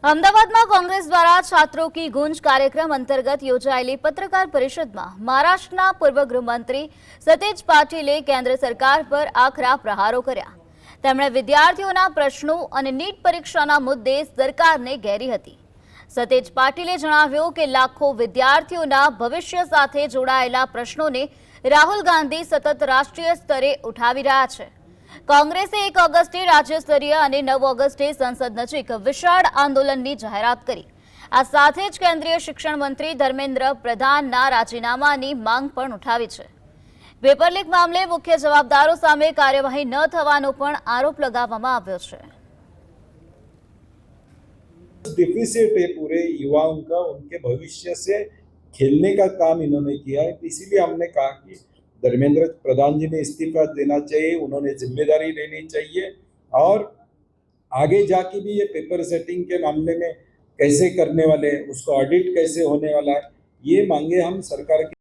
अहमदाबाद कांग्रेस द्वारा छात्रों की गूंज कार्यक्रम अंतर्गत योजायेली पत्रकार परिषद में महाराष्ट्र पूर्व गृहमंत्री सतेज पाटीले केंद्र सरकार पर आकरा प्रहारों कर्या। તેમણે વિદ્યાર્થીઓના પ્રશ્નો અને નીટ પરીક્ષાના મુદ્દે સરકારને ઘેરી હતી। સતેજ પાટીલે જણાવ્યું કે લાખો વિદ્યાર્થીઓના ભવિષ્ય સાથે જોડાયેલા પ્રશ્નોને રાહુલ ગાંધી સતત રાષ્ટ્રીય સ્તરે ઉઠાવી રહ્યા છે। કોંગ્રેસે 1 ઓગસ્ટે રાજ્ય સ્તરીય અને 9 ઓગસ્ટે સંસદ નજીક વિશાળ આંદોલનની જાહેરાત કરી। આ સાથે જ કેન્દ્રીય શિક્ષણ મંત્રી ધર્મેન્દ્ર પ્રધાનના રાજીનામાની માંગ પણ ઉઠાવી છે। પેપર લીક મામલે મુખ્ય જવાબદારો સામે કાર્યવાહી ન થવાનો પણ આરોપ लगावવામાં આવ્યો છે। डिफिसिट है पूरे युवाओं का, उनके भविष्य से खेलने का काम इन्होंने किया है। इसीलिए हमने कहा कि धर्मेंद्र प्रधान जी ने इस्तीफा देना चाहिए, उन्होंने जिम्मेदारी लेनी चाहिए और आगे जाके भी ये पेपर सेटिंग के मामले में कैसे करने वाले हैं, उसको ऑडिट कैसे होने वाला है, ये मांगे हम सरकार की